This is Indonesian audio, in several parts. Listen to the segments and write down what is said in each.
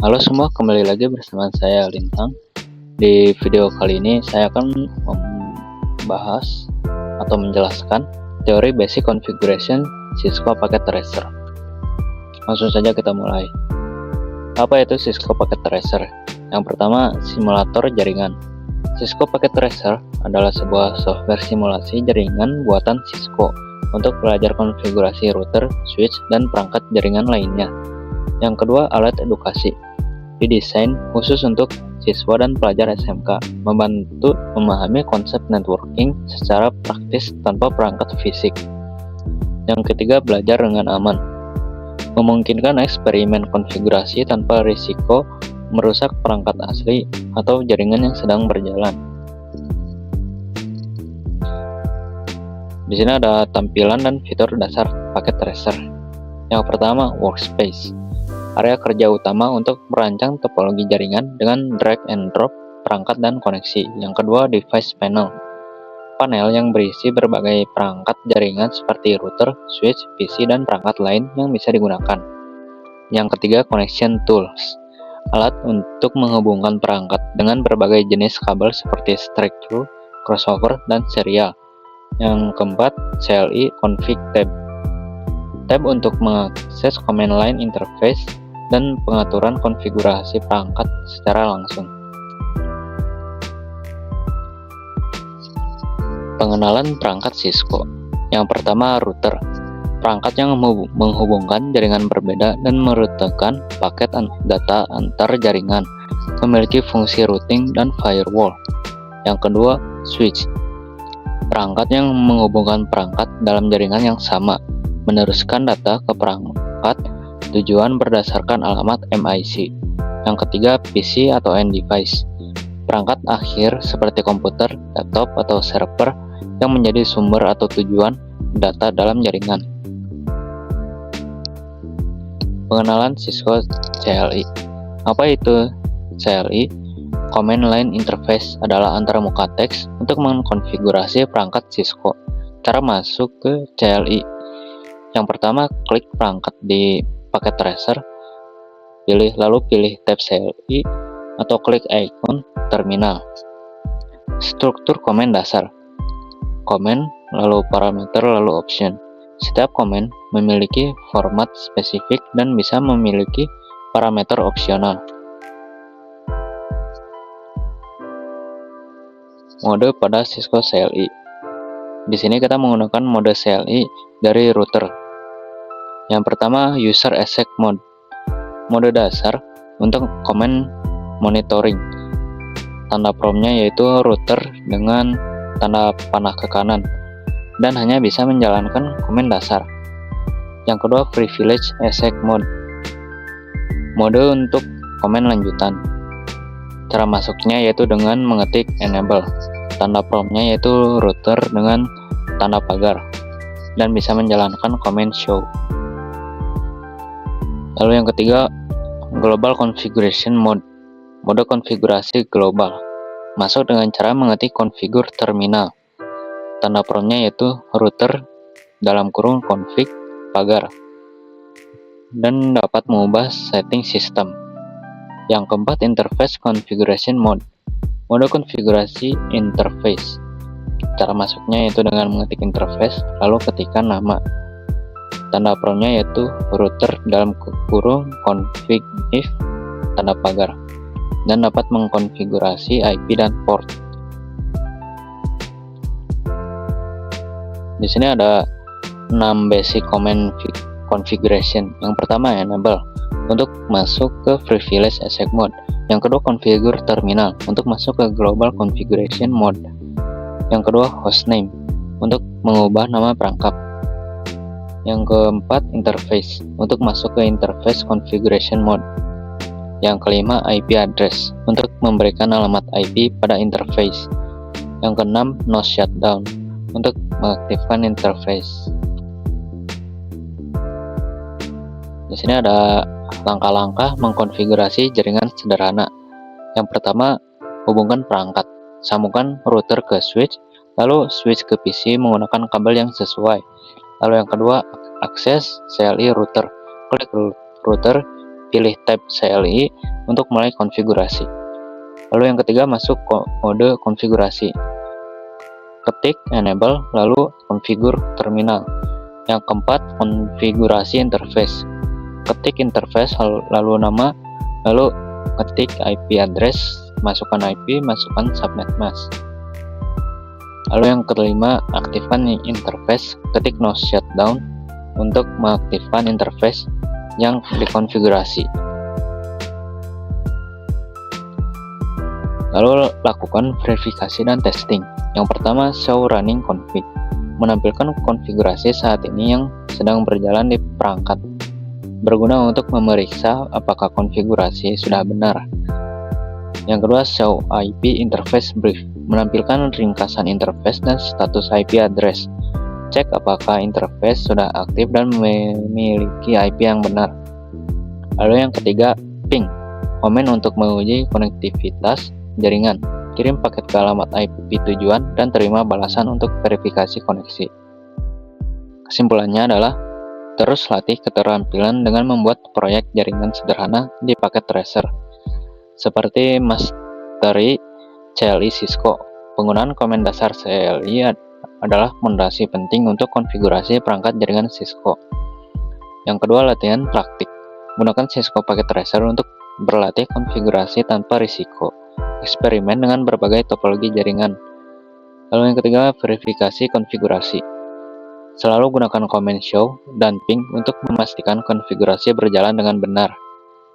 Halo semua, kembali lagi bersama saya Lintang. Di video kali ini saya akan membahas atau menjelaskan teori basic configuration Cisco Packet Tracer. Langsung saja kita mulai. Apa itu Cisco Packet Tracer? Yang pertama, simulator jaringan. Cisco Packet Tracer adalah sebuah software simulasi jaringan buatan Cisco untuk belajar konfigurasi router, switch, dan perangkat jaringan lainnya. Yang kedua, alat edukasi. Didesain khusus untuk siswa dan pelajar SMK, membantu memahami konsep networking secara praktis tanpa perangkat fisik. Yang ketiga, belajar dengan aman. Memungkinkan eksperimen konfigurasi tanpa risiko merusak perangkat asli atau jaringan yang sedang berjalan. Di sini ada tampilan dan fitur dasar paket tracer. Yang pertama, workspace. Area kerja utama untuk merancang topologi jaringan dengan drag and drop perangkat dan koneksi. Yang kedua, device panel. Panel yang berisi berbagai perangkat jaringan seperti router, switch, PC, dan perangkat lain yang bisa digunakan. Yang ketiga, connection tools. Alat untuk menghubungkan perangkat dengan berbagai jenis kabel seperti straight-through, crossover, dan serial. Yang keempat, CLI config tab. Tab untuk mengakses command line interface dan pengaturan konfigurasi perangkat secara langsung. Pengenalan perangkat Cisco. Yang pertama, router. Perangkat yang menghubungkan jaringan berbeda dan merutekan paket data antar jaringan, memiliki fungsi routing dan firewall. Yang kedua, switch. Perangkat yang menghubungkan perangkat dalam jaringan yang sama, meneruskan data ke perangkat tujuan berdasarkan alamat MIC. Yang ketiga, PC atau end device. Perangkat akhir seperti komputer, laptop, atau server yang menjadi sumber atau tujuan data dalam jaringan. Pengenalan Cisco CLI. Apa itu CLI? Command Line Interface adalah antarmuka teks untuk mengkonfigurasi perangkat Cisco. Cara masuk ke CLI. Yang pertama, klik perangkat di paket tracer, lalu pilih tab CLI atau klik ikon terminal. Struktur komen dasar. Komen, lalu parameter, lalu option. Setiap komen memiliki format spesifik dan bisa memiliki parameter opsional. Mode pada Cisco CLI. Di sini kita menggunakan mode CLI dari router. Yang pertama, user exec mode. Mode dasar untuk command monitoring. Tanda promnya yaitu router dengan tanda panah ke kanan dan hanya bisa menjalankan komen dasar. Yang kedua, privilege exec mode. Mode untuk komen lanjutan. Cara masuknya yaitu dengan mengetik enable. Tanda promptnya yaitu router dengan tanda pagar dan bisa menjalankan command show. Lalu yang ketiga, global configuration mode. Mode konfigurasi global. Masuk dengan cara mengetik configure terminal. Tanda promptnya yaitu router dalam kurung config pagar dan dapat mengubah setting sistem. Yang keempat, interface configuration mode. Mode konfigurasi interface. Cara masuknya yaitu dengan mengetik interface lalu ketikkan nama. Tanda promptnya yaitu router dalam kurung config if tanda pagar dan dapat mengkonfigurasi IP dan port. Di sini ada 6 basic command configuration. Yang pertama, enable untuk masuk ke privilege exec mode. Yang kedua, configure terminal untuk masuk ke global configuration mode. Yang kedua, hostname untuk mengubah nama perangkat. Yang keempat, interface untuk masuk ke interface configuration mode. Yang kelima, IP address untuk memberikan alamat IP pada interface. Yang keenam, no shutdown untuk mengaktifkan interface. Di sini ada langkah-langkah mengkonfigurasi jaringan sederhana. Yang pertama, hubungkan perangkat. Sambungkan router ke switch, lalu switch ke PC menggunakan kabel yang sesuai. Lalu yang kedua, akses CLI router. Klik router, pilih tab CLI untuk mulai konfigurasi. Lalu yang ketiga, masuk mode konfigurasi. Ketik enable, lalu configure terminal. Yang keempat, konfigurasi interface. Ketik interface, lalu nama, lalu ketik IP address, masukkan IP, masukkan subnet mask. Lalu yang kelima, aktifkan interface, ketik no shutdown untuk mengaktifkan interface yang dikonfigurasi. Lalu lakukan verifikasi dan testing. Yang pertama, show running config, menampilkan konfigurasi saat ini yang sedang berjalan di perangkat, berguna untuk memeriksa apakah konfigurasi sudah benar. Yang kedua, show IP interface brief, menampilkan ringkasan interface dan status IP address. Cek apakah interface sudah aktif dan memiliki IP yang benar. Lalu yang ketiga, ping, komen untuk menguji konektivitas jaringan. Kirim paket ke alamat IP tujuan dan terima balasan untuk verifikasi koneksi. Kesimpulannya adalah, terus latih keterampilan dengan membuat proyek jaringan sederhana di paket tracer, seperti mastery CLI Cisco. Penggunaan komen dasar CLI adalah fondasi penting untuk konfigurasi perangkat jaringan Cisco. Yang kedua, latihan praktik. Gunakan Cisco Packet Tracer untuk berlatih konfigurasi tanpa risiko. Eksperimen dengan berbagai topologi jaringan. Lalu yang ketiga, verifikasi konfigurasi. Selalu gunakan command show dan ping untuk memastikan konfigurasi berjalan dengan benar.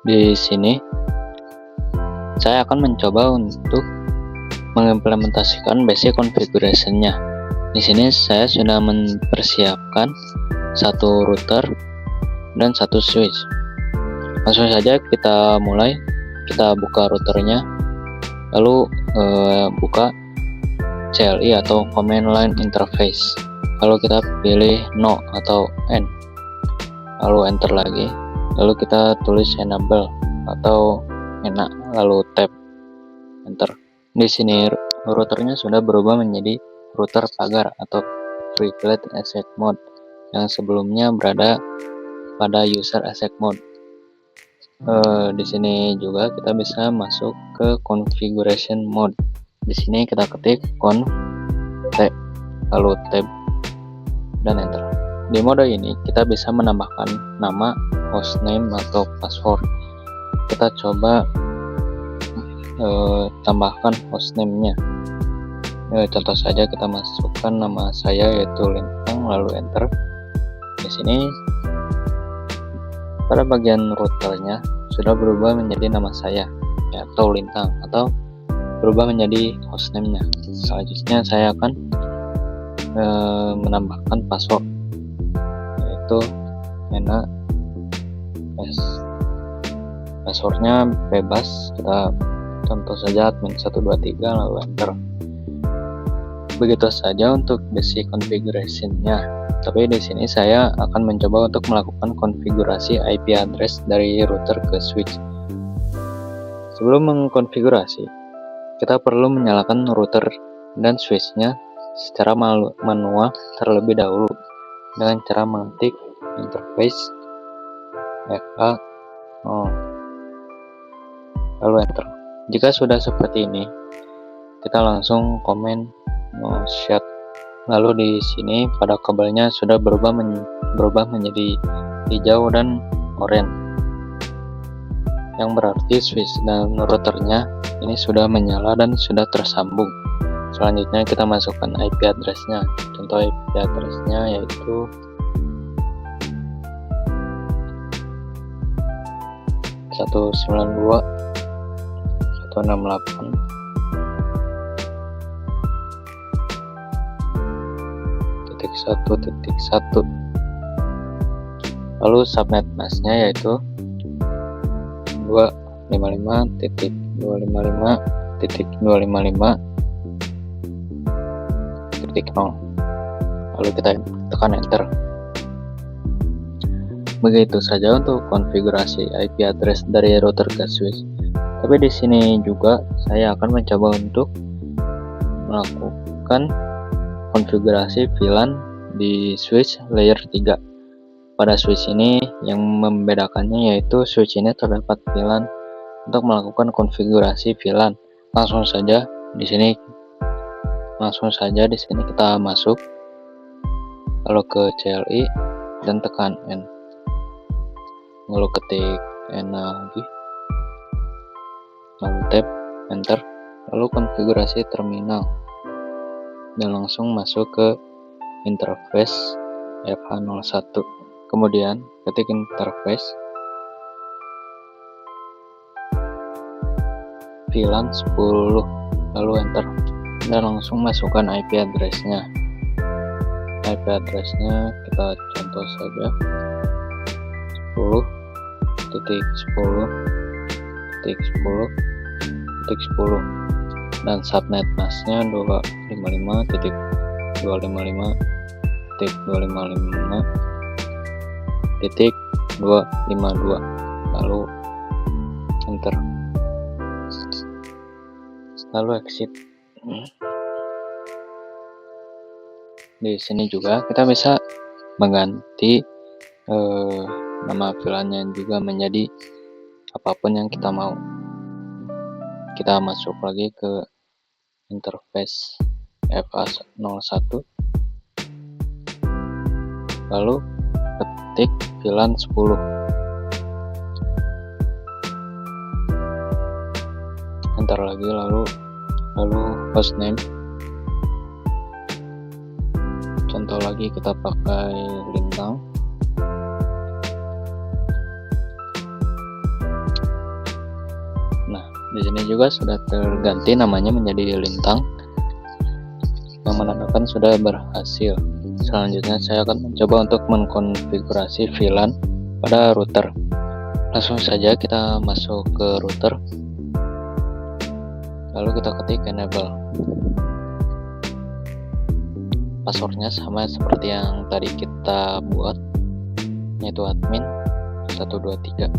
Di sini, saya akan mencoba untuk mengimplementasikan basic configuration-nya. Di sini saya sudah mempersiapkan satu router dan satu switch. Langsung saja kita mulai. Kita buka routernya, lalu buka CLI atau command line interface. Lalu kita pilih no atau n, lalu enter lagi. Lalu kita tulis enable atau enak, lalu tab enter. Di sini routernya sudah berubah menjadi router pagar atau privileged access mode yang sebelumnya berada pada user access mode. Di sini juga kita bisa masuk ke configuration mode. Di sini kita ketik conf tab, lalu tab dan enter. Di mode ini kita bisa menambahkan nama, hostname atau password. Kita coba tambahkan hostname-nya. Contoh saja kita masukkan nama saya yaitu Lintang, lalu enter. Di sini pada bagian routernya sudah berubah menjadi nama saya atau Lintang, atau berubah menjadi hostname-nya. Selanjutnya saya akan menambahkan password yaitu enak. Passwordnya bebas, kita contoh saja admin123 lalu enter. Begitu saja untuk basic configuration-nya. Tapi di sini saya akan mencoba untuk melakukan konfigurasi IP address dari router ke switch. Sebelum mengkonfigurasi, kita perlu menyalakan router dan switch-nya secara manual terlebih dahulu dengan cara mengetik interface FA lalu enter. Jika sudah seperti ini, kita langsung komen no shut. Lalu di sini pada kabelnya sudah berubah menjadi hijau dan oranye, yang berarti switch dan routernya ini sudah menyala dan sudah tersambung. Selanjutnya kita masukkan IP address-nya. Contoh IP address-nya yaitu 192.168. .1.1. Lalu subnet mask-nya yaitu 255.255.255.0. Lalu kita tekan enter. Begitu saja untuk konfigurasi IP address dari router ke switch. Tapi di sini juga saya akan mencoba untuk melakukan konfigurasi VLAN di switch layer 3. pada switch ini yang membedakannya yaitu switch ini terdapat VLAN untuk melakukan konfigurasi VLAN. Langsung saja di sini kita masuk, lalu ke CLI dan tekan N, lalu ketik N lagi, lalu tab enter, lalu konfigurasi terminal dan langsung masuk ke interface FH01. Kemudian ketik interface VLAN 10, lalu enter dan langsung masukkan IP address-nya. IP address-nya kita contoh saja 10.10.10.10 dan subnet mask-nya 255.255.255.252, lalu enter, lalu exit. Di sini juga kita bisa mengganti nama VLAN-nya juga menjadi apapun yang kita mau. Kita masuk lagi ke interface FH01, lalu ketik VLAN 10, enter lagi, lalu hostname, contoh lagi kita pakai lintang. Nah, di sini juga sudah terganti namanya menjadi lintang, yang menandakan sudah berhasil. Selanjutnya saya akan mencoba untuk mengkonfigurasi VLAN pada router. Langsung saja kita masuk ke router, lalu kita ketik enable. Passwordnya sama seperti yang tadi kita buat, yaitu admin 123.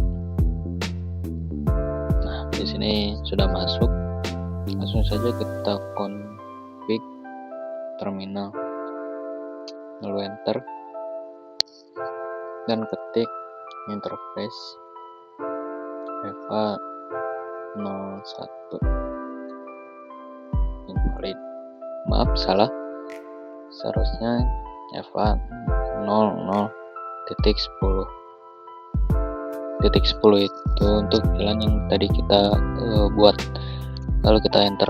Nah, di sini sudah masuk. Langsung saja kita config terminal, lalu enter dan ketik interface FH01 invalid. Maaf, salah, seharusnya FH00.10. Titik 10 itu untuk VLAN yang tadi kita buat, lalu kita enter.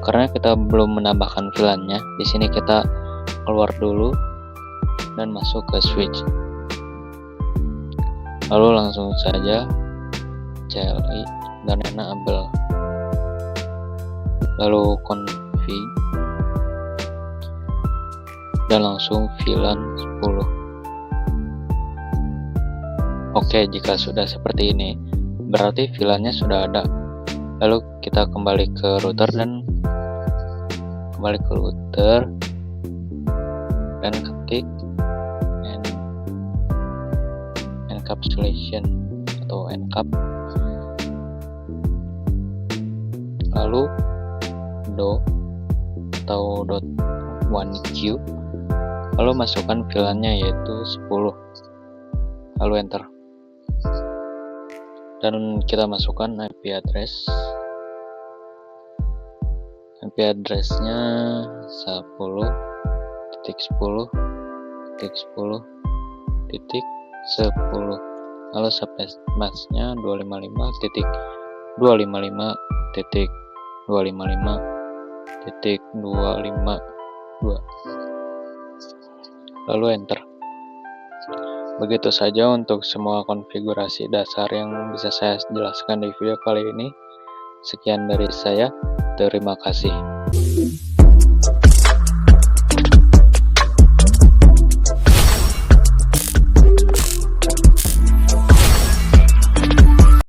Karena kita belum menambahkan VLAN-nya, di sini kita keluar dulu dan masuk ke switch, lalu langsung saja CLI dan enable, lalu config dan langsung VLAN 10. Oke, jika sudah seperti ini berarti VLAN-nya sudah ada. Lalu kita kembali ke router dan ketik encapsulation atau encap, lalu do atau .1q, lalu masukkan VLAN-nya yaitu 10, lalu enter dan kita masukkan IP address-nya 10.10.10.10, lalu subnet mask-nya 255.255.255.252, lalu enter. Begitu saja untuk semua konfigurasi dasar yang bisa saya jelaskan di video kali ini. Sekian dari saya, terima kasih.